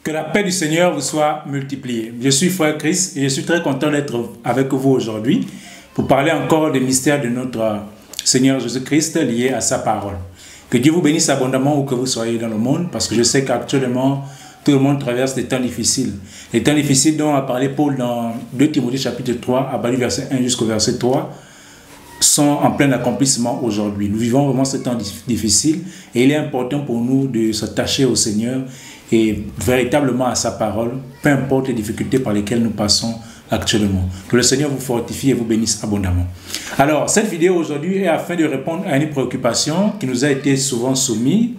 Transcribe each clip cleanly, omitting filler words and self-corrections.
Que la paix du Seigneur vous soit multipliée. Je suis Frère Christ et je suis très content d'être avec vous aujourd'hui pour parler encore des mystères de notre Seigneur Jésus-Christ liés à sa parole. Que Dieu vous bénisse abondamment où que vous soyez dans le monde, parce que je sais qu'actuellement, tout le monde traverse des temps difficiles. Les temps difficiles dont a parlé Paul dans 2 Timothée chapitre 3, à partir du verset 1 jusqu'au verset 3, sont en plein accomplissement aujourd'hui. Nous vivons vraiment ce temps difficile et il est important pour nous de s'attacher au Seigneur et véritablement à sa parole, peu importe les difficultés par lesquelles nous passons actuellement. Que le Seigneur vous fortifie et vous bénisse abondamment. Alors, cette vidéo aujourd'hui est afin de répondre à une préoccupation qui nous a été souvent soumise.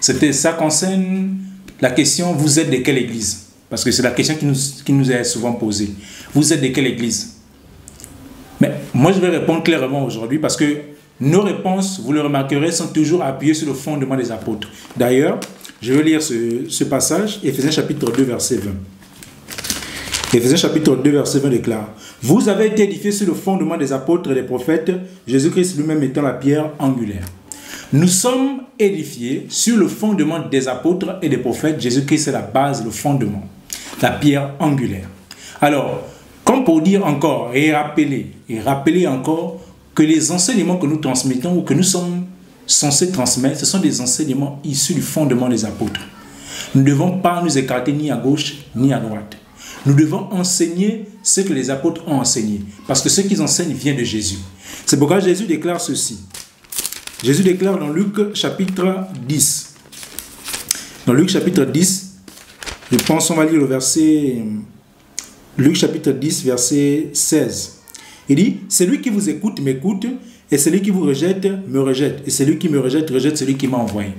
Ça concerne la question, vous êtes de quelle église? Parce que c'est la question qui nous est souvent posée. Vous êtes de quelle église? Mais moi, je vais répondre clairement aujourd'hui parce que nos réponses, vous le remarquerez, sont toujours appuyées sur le fondement des apôtres. D'ailleurs, je vais lire ce passage, Éphésiens chapitre 2, verset 20. Éphésiens chapitre 2, verset 20 déclare: « Vous avez été édifiés sur le fondement des apôtres et des prophètes, Jésus-Christ lui-même étant la pierre angulaire. » Nous sommes édifiés sur le fondement des apôtres et des prophètes. Jésus-Christ est la base, le fondement, la pierre angulaire. Alors, comme pour dire encore et rappeler encore que les enseignements que nous transmettons ou que nous sommes censés transmettre, ce sont des enseignements issus du fondement des apôtres. Nous ne devons pas nous écarter ni à gauche ni à droite. Nous devons enseigner ce que les apôtres ont enseigné, parce que ce qu'ils enseignent vient de Jésus. C'est pourquoi Jésus déclare ceci. Jésus déclare dans Luc chapitre 10. Dans Luc chapitre 10, je pense qu'on va lire le verset... Luc chapitre 10, verset 16. Il dit, « Celui qui vous écoute m'écoute, et celui qui vous rejette me rejette, et celui qui me rejette rejette celui qui m'a envoyé. »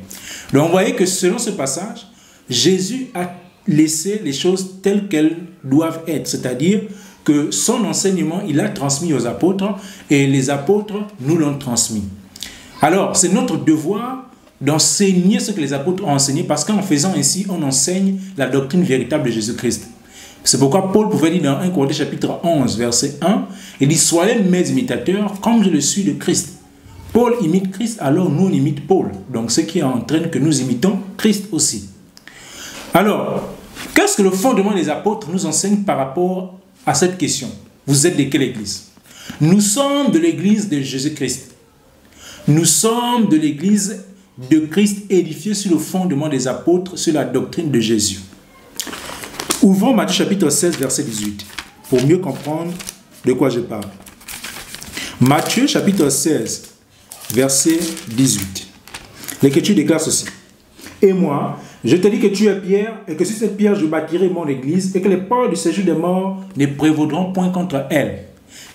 Donc vous voyez que selon ce passage, Jésus a laissé les choses telles qu'elles doivent être, c'est-à-dire que son enseignement, il a transmis aux apôtres, et les apôtres nous l'ont transmis. Alors, c'est notre devoir d'enseigner ce que les apôtres ont enseigné, parce qu'en faisant ainsi, on enseigne la doctrine véritable de Jésus-Christ. C'est pourquoi Paul pouvait dire dans 1 Corinthiens chapitre 11, verset 1, il dit « Soyez mes imitateurs comme je le suis de Christ ». Paul imite Christ, alors nous on imite Paul. Donc ce qui entraîne que nous imitons Christ aussi. Alors, qu'est-ce que le fondement des apôtres nous enseigne par rapport à cette question? Vous êtes de quelle église? Nous sommes de l'église de Jésus-Christ. Nous sommes de l'église de Christ édifiée sur le fondement des apôtres, sur la doctrine de Jésus. Ouvrons Matthieu chapitre 16, verset 18, pour mieux comprendre de quoi je parle. Matthieu chapitre 16, verset 18. L'Écriture déclare ceci. « Et moi, je te dis que tu es Pierre, et que sur cette pierre je bâtirai mon église, et que les portes du séjour des morts ne prévaudront point contre elle.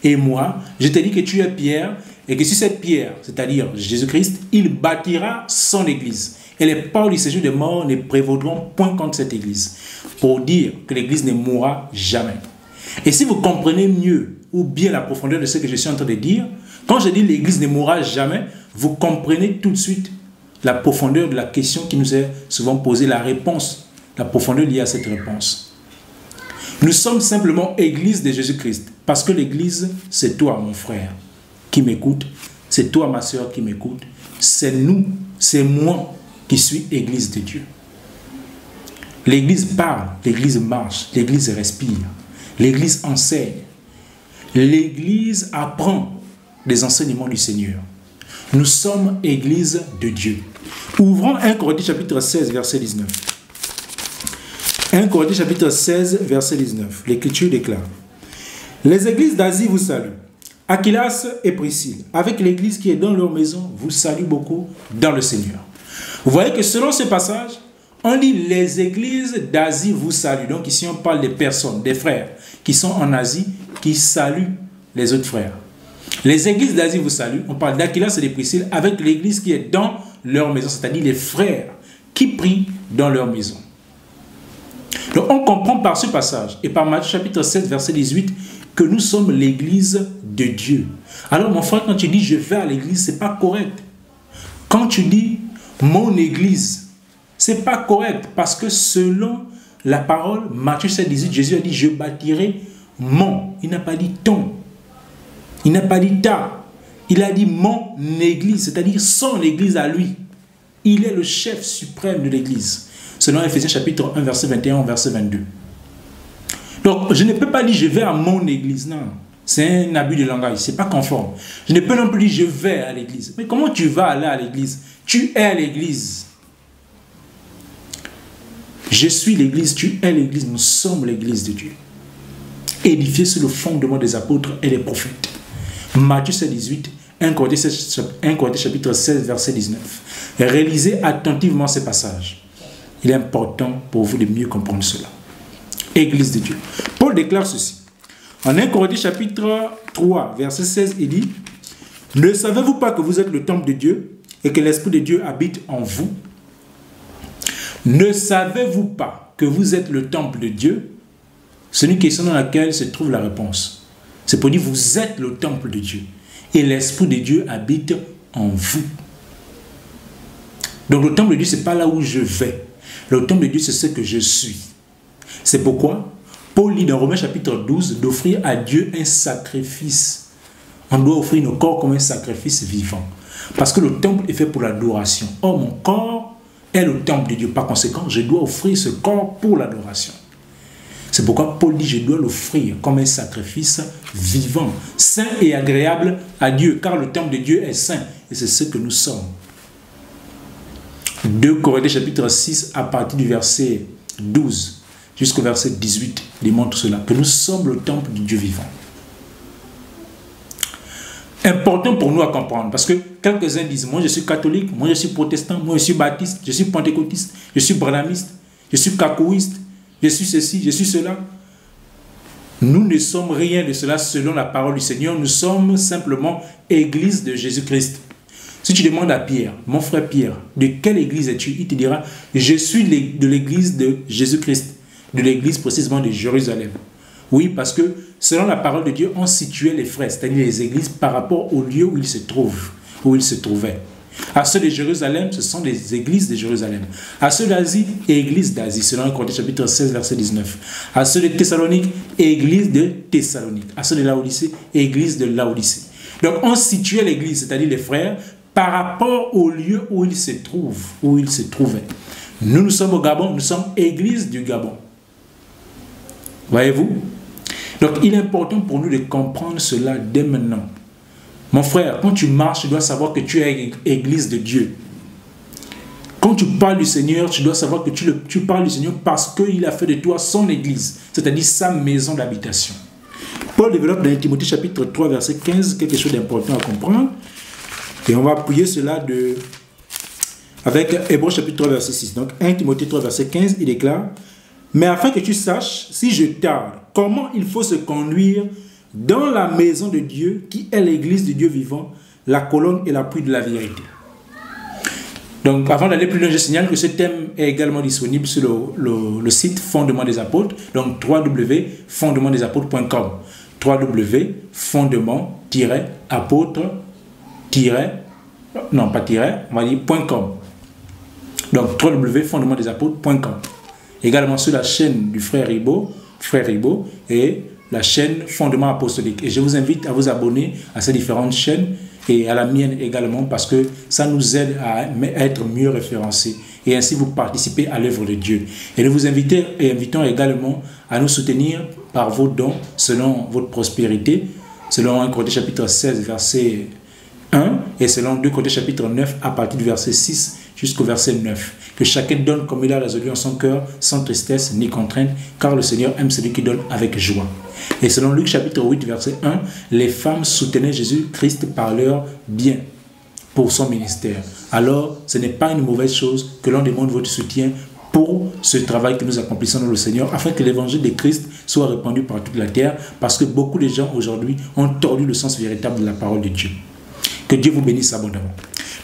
Et moi, je te dis que tu es Pierre, et que sur cette pierre, c'est-à-dire Jésus-Christ, il bâtira son église. Et les portes du séjour des morts ne prévaudront point contre cette église. » Pour dire que l'église ne mourra jamais. Et si vous comprenez mieux ou bien la profondeur de ce que je suis en train de dire, quand je dis l'église ne mourra jamais, vous comprenez tout de suite la profondeur de la question qui nous est souvent posée, la réponse, la profondeur liée à cette réponse. Nous sommes simplement église de Jésus-Christ, parce que l'église, c'est toi, mon frère, qui m'écoute, c'est toi, ma soeur, qui m'écoute, c'est nous, c'est moi qui suis église de Dieu. L'église parle, l'église marche, l'église respire, l'église enseigne, l'église apprend des enseignements du Seigneur. Nous sommes église de Dieu. Ouvrons 1 Corinthiens chapitre 16, verset 19. 1 Corinthiens chapitre 16, verset 19. L'Écriture déclare: « Les églises d'Asie vous saluent. Aquilas et Priscille, avec l'église qui est dans leur maison, vous saluent beaucoup dans le Seigneur. » Vous voyez que selon ce passage, on dit les églises d'Asie vous saluent. Donc ici on parle des personnes, des frères qui sont en Asie, qui saluent les autres frères. Les églises d'Asie vous saluent. On parle d'Aquilas et de Priscille avec l'église qui est dans leur maison, c'est-à-dire les frères qui prient dans leur maison. Donc on comprend par ce passage et par Matthieu chapitre 7 verset 18 que nous sommes l'église de Dieu. Alors mon frère, quand tu dis je vais à l'église, c'est pas correct. Quand tu dis mon église, c'est pas correct parce que selon la parole, Matthieu 7, 18, Jésus a dit je bâtirai mon. Il n'a pas dit ton. Il n'a pas dit ta. Il a dit mon église, c'est-à-dire son église à lui. Il est le chef suprême de l'église. selon Éphésiens chapitre 1, verset 21 au verset 22. Donc, je ne peux pas dire je vais à mon église. Non, c'est un abus de langage, ce n'est pas conforme. Je ne peux non plus dire je vais à l'église. Mais comment tu vas aller à l'église? Tu es à l'église. Je suis l'église, tu es l'église, nous sommes l'église de Dieu. Édifié sur le fondement des apôtres et des prophètes. Matthieu 7, 18, 1 Corinthiens chapitre 16, verset 19. Réalisez attentivement ces passages. Il est important pour vous de mieux comprendre cela. Église de Dieu. Paul déclare ceci. En 1 Corinthiens chapitre 3, verset 16, il dit: ne savez-vous pas que vous êtes le temple de Dieu et que l'Esprit de Dieu habite en vous? Ne savez-vous pas que vous êtes le temple de Dieu? C'est une question dans laquelle se trouve la réponse. C'est pour dire vous êtes le temple de Dieu et l'Esprit de Dieu habite en vous. Donc le temple de Dieu, ce n'est pas là où je vais. Le temple de Dieu, c'est ce que je suis. C'est pourquoi Paul dit dans Romains chapitre 12 d'offrir à Dieu un sacrifice. On doit offrir nos corps comme un sacrifice vivant. Parce que le temple est fait pour l'adoration. Or, mon corps est le temple de Dieu. Par conséquent, je dois offrir ce corps pour l'adoration. C'est pourquoi Paul dit je dois l'offrir comme un sacrifice vivant, saint et agréable à Dieu. Car le temple de Dieu est saint. Et c'est ce que nous sommes. 2 Corinthiens chapitre 6 à partir du verset 12 jusqu'au verset 18 démontre cela. Que nous sommes le temple du Dieu vivant. Important pour nous à comprendre, parce que quelques-uns disent, moi je suis catholique, moi je suis protestant, moi je suis baptiste, je suis pentecôtiste, je suis branhamiste, je suis cacouiste, je suis ceci, je suis cela. Nous ne sommes rien de cela selon la parole du Seigneur, nous sommes simplement église de Jésus-Christ. Si tu demandes à Pierre, mon frère Pierre, de quelle église es-tu? Il te dira, je suis de l'église de Jésus-Christ, de l'église précisément de Jérusalem. Oui, parce que selon la parole de Dieu, on situait les frères, c'est-à-dire les églises, par rapport au lieu où ils se trouvent, où ils se trouvaient. À ceux de Jérusalem, ce sont des églises de Jérusalem. À ceux d'Asie, église d'Asie, selon 1 Corinthiens chapitre 16, verset 19. À ceux de Thessalonique, église de Thessalonique. À ceux de Laodicée, église de Laodicée. Donc on situait l'église, c'est-à-dire les frères, par rapport au lieu où ils se trouvent, où ils se trouvaient. Nous sommes au Gabon, nous sommes église du Gabon. Voyez-vous? Donc, il est important pour nous de comprendre cela dès maintenant. Mon frère, quand tu marches, tu dois savoir que tu es église de Dieu. Quand tu parles du Seigneur, tu dois savoir que tu parles du Seigneur parce qu'il a fait de toi son église, c'est-à-dire sa maison d'habitation. Paul développe dans Timothée chapitre 3, verset 15, quelque chose d'important à comprendre. Et on va appuyer cela avec Hébreux chapitre 3, verset 6. Donc, 1 Timothée 3, verset 15, il déclare: mais afin que tu saches, si je tarde, comment il faut se conduire dans la maison de Dieu, qui est l'église de Dieu vivant, la colonne et l'appui de la vérité. Donc, avant d'aller plus loin, je signale que ce thème est également disponible sur le site Fondement des Apôtres, donc www.fondementdesapôtres.com. www.fondement-apôtres.com. Donc, www.fondementdesapôtres.com. Également sur la chaîne du frère Ribaud, et la chaîne Fondement Apostolique. Et je vous invite à vous abonner à ces différentes chaînes et à la mienne également, parce que ça nous aide à être mieux référencés et ainsi vous participez à l'œuvre de Dieu. Et nous vous invitons également à nous soutenir par vos dons selon votre prospérité, selon 1 Corinthiens chapitre 16 verset 1 et selon 2 Corinthiens chapitre 9 à partir du verset 6 jusqu'au verset 9. Que chacun donne comme il a résolu en son cœur, sans tristesse ni contrainte, car le Seigneur aime celui qui donne avec joie. Et selon Luc chapitre 8 verset 1, les femmes soutenaient Jésus-Christ par leur bien pour son ministère. Alors, ce n'est pas une mauvaise chose que l'on demande votre soutien pour ce travail que nous accomplissons dans le Seigneur, afin que l'évangile de Christ soit répandu par toute la terre, parce que beaucoup de gens aujourd'hui ont tordu le sens véritable de la parole de Dieu. Que Dieu vous bénisse abondamment.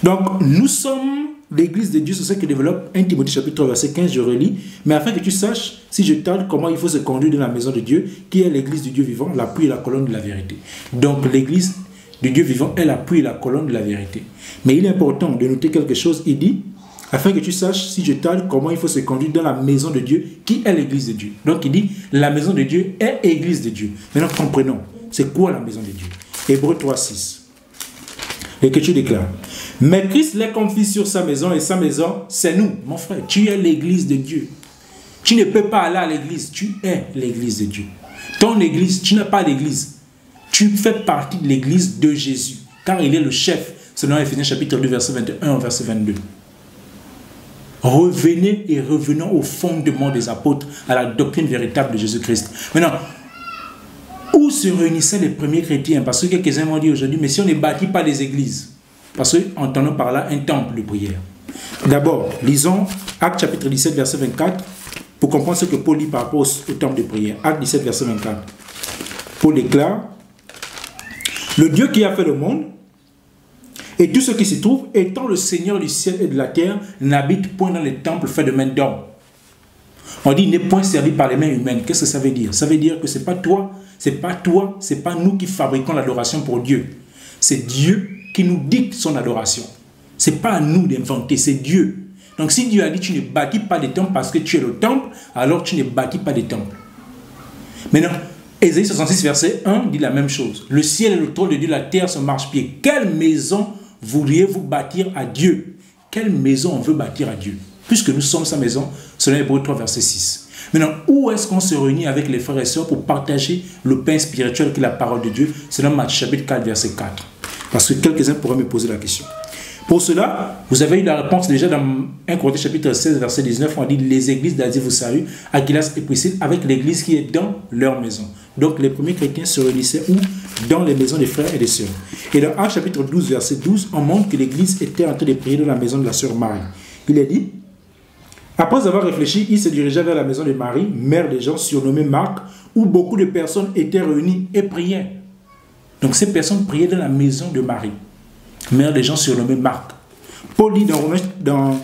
Donc, nous sommes l'église de Dieu, c'est ce que développe 1 Timothée chapitre 3, verset 15, je relis. Mais afin que tu saches, si je tarde, comment il faut se conduire dans la maison de Dieu, qui est l'église du Dieu vivant, l'appui et la colonne de la vérité. Donc, l'église du Dieu vivant est l'appui et la colonne de la vérité. Mais il est important de noter quelque chose. Il dit, afin que tu saches, si je tarde, comment il faut se conduire dans la maison de Dieu, qui est l'église de Dieu. Donc, il dit, la maison de Dieu est l'église de Dieu. Maintenant, comprenons, c'est quoi la maison de Dieu? Hébreux 3, 6. L'Écriture déclare. Mais Christ les confie sur sa maison et sa maison, c'est nous, mon frère. Tu es l'église de Dieu. Tu ne peux pas aller à l'église, tu es l'église de Dieu. Ton église, tu n'as pas d'église. Tu fais partie de l'église de Jésus, car il est le chef, selon Éphésiens chapitre 2, verset 21 au verset 22. Revenez et revenons au fondement des apôtres, à la doctrine véritable de Jésus-Christ. Maintenant, où se réunissaient les premiers chrétiens? Parce que quelques-uns m'ont dit aujourd'hui, mais si on ne bâtit pas les églises, parce qu'entendons par là un temple de prière. D'abord, lisons Actes chapitre 17, verset 24, pour comprendre ce que Paul dit par rapport au temple de prière. Actes 17, verset 24. Paul déclare, le Dieu qui a fait le monde, et tout ce qui s'y trouve, étant le Seigneur du ciel et de la terre, n'habite point dans les temples faits de mains d'hommes. On dit, n'est point servi par les mains humaines. Qu'est-ce que ça veut dire? Ça veut dire que ce n'est pas toi, c'est pas nous qui fabriquons l'adoration pour Dieu. C'est Dieu qui nous dicte son adoration. Ce n'est pas à nous d'inventer, c'est Dieu. Donc si Dieu a dit, tu ne bâtis pas des temples parce que tu es le temple, alors tu ne bâtis pas des temples. Maintenant, Ésaïe 66, verset 1 dit la même chose. Le ciel est le trône de Dieu, la terre son marchepied. Quelle maison voudriez-vous bâtir à Dieu? Quelle maison on veut bâtir à Dieu? Puisque nous sommes sa maison, selon Hébreux 3, verset 6. Maintenant, où est-ce qu'on se réunit avec les frères et sœurs pour partager le pain spirituel qui est la parole de Dieu? Selon Matthieu chapitre 4, verset 4. Parce que quelques-uns pourraient me poser la question. Pour cela, vous avez eu la réponse déjà dans 1 Corinthiens chapitre 16, verset 19, où on dit les églises d'Asie vous saluent, Aquilas et Priscille, avec l'église qui est dans leur maison. Donc les premiers chrétiens se réunissaient où? Dans les maisons des frères et des sœurs. Et dans Actes chapitre 12, verset 12, on montre que l'église était en train de prier dans la maison de la sœur Marie. Il est dit, après avoir réfléchi, il se dirigea vers la maison de Marie, mère des gens surnommée Marc, où beaucoup de personnes étaient réunies et priaient. Donc ces personnes priaient dans la maison de Marie, mère des gens surnommée Marc. Paul dit dans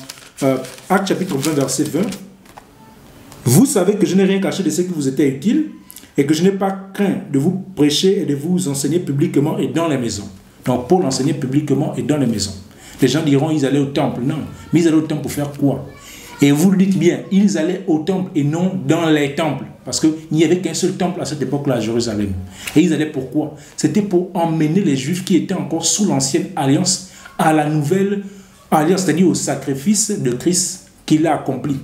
Actes chapitre 20, verset 20, « Vous savez que je n'ai rien caché de ce qui vous était utile, et que je n'ai pas craint de vous prêcher et de vous enseigner publiquement et dans les maisons. » Donc Paul enseignait publiquement et dans les maisons. Les gens diront, ils allaient au temple. Non, mais ils allaient au temple pour faire quoi? Et vous le dites bien, ils allaient au temple et non dans les temples. Parce qu'il n'y avait qu'un seul temple à cette époque-là à Jérusalem. Et ils allaient pourquoi? C'était pour emmener les Juifs qui étaient encore sous l'ancienne alliance à la nouvelle alliance, c'est-à-dire au sacrifice de Christ qu'il a accompli.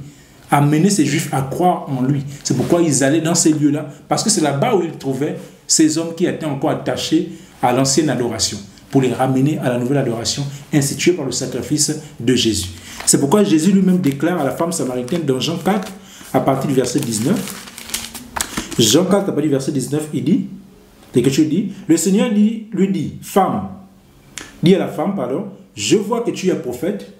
Amener ces Juifs à croire en lui. C'est pourquoi ils allaient dans ces lieux-là. Parce que c'est là-bas où ils trouvaient ces hommes qui étaient encore attachés à l'ancienne adoration. Pour les ramener à la nouvelle adoration instituée par le sacrifice de Jésus. C'est pourquoi Jésus lui-même déclare à la femme samaritaine dans Jean 4, à partir du verset 19. Jean 4, à partir du verset 19, il dit, l'Écriture dit, le Seigneur lui dit, femme, dit à la femme, pardon, je vois que tu es prophète.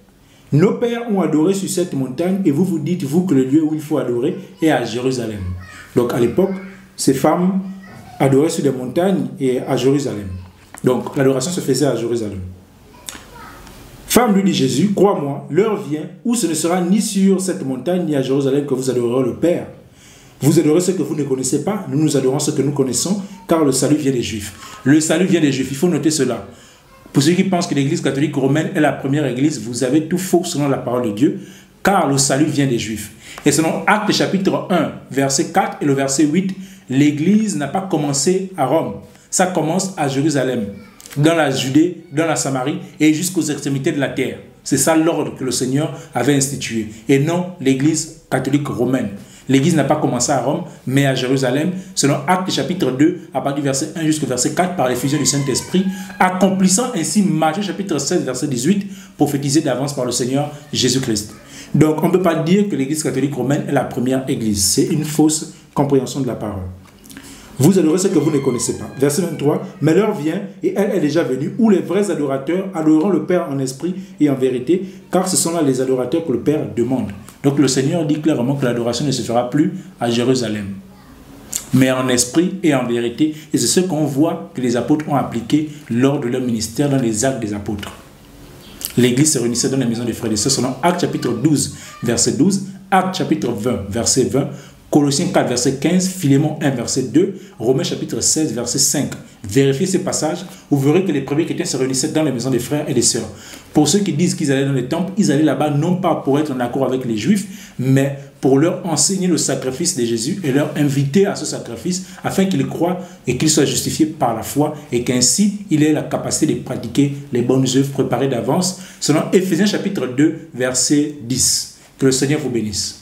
Nos pères ont adoré sur cette montagne et vous vous dites, vous, que le lieu où il faut adorer est à Jérusalem. Donc à l'époque, ces femmes adoraient sur des montagnes et à Jérusalem. Donc l'adoration se faisait à Jérusalem. Femme, lui dit Jésus, crois-moi, l'heure vient où ce ne sera ni sur cette montagne ni à Jérusalem que vous adorerez le Père. Vous adorez ce que vous ne connaissez pas, nous adorons ce que nous connaissons, car le salut vient des Juifs. Le salut vient des Juifs, il faut noter cela. Pour ceux qui pensent que l'église catholique romaine est la première église, vous avez tout faux selon la parole de Dieu, car le salut vient des Juifs. Et selon Actes chapitre 1, verset 4 et le verset 8, l'église n'a pas commencé à Rome, ça commence à Jérusalem, dans la Judée, dans la Samarie et jusqu'aux extrémités de la terre. C'est ça l'ordre que le Seigneur avait institué, et non l'église catholique romaine. L'église n'a pas commencé à Rome, mais à Jérusalem, selon Actes chapitre 2, à partir du verset 1 jusqu'au verset 4, par l'effusion du Saint-Esprit, accomplissant ainsi Matthieu chapitre 16, verset 18, prophétisé d'avance par le Seigneur Jésus-Christ. Donc, on ne peut pas dire que l'église catholique romaine est la première église. C'est une fausse compréhension de la parole. Vous adorez ce que vous ne connaissez pas. Verset 23, mais l'heure vient, et elle est déjà venue, où les vrais adorateurs adoreront le Père en esprit et en vérité, car ce sont là les adorateurs que le Père demande. Donc le Seigneur dit clairement que l'adoration ne se fera plus à Jérusalem, mais en esprit et en vérité. Et c'est ce qu'on voit que les apôtres ont appliqué lors de leur ministère dans les actes des apôtres. L'église se réunissait dans les maisons des frères et sœurs selon Actes chapitre 12, verset 12, Actes chapitre 20, verset 20, Colossiens 4, verset 15, Philémon 1, verset 2, Romains chapitre 16, verset 5. Vérifiez ces passages, vous verrez que les premiers chrétiens se réunissaient dans les maisons des frères et des sœurs. Pour ceux qui disent qu'ils allaient dans les temples, ils allaient là-bas non pas pour être en accord avec les Juifs, mais pour leur enseigner le sacrifice de Jésus et leur inviter à ce sacrifice afin qu'ils croient et qu'ils soient justifiés par la foi et qu'ainsi il ait la capacité de pratiquer les bonnes œuvres préparées d'avance selon Éphésiens chapitre 2 verset 10. Que le Seigneur vous bénisse.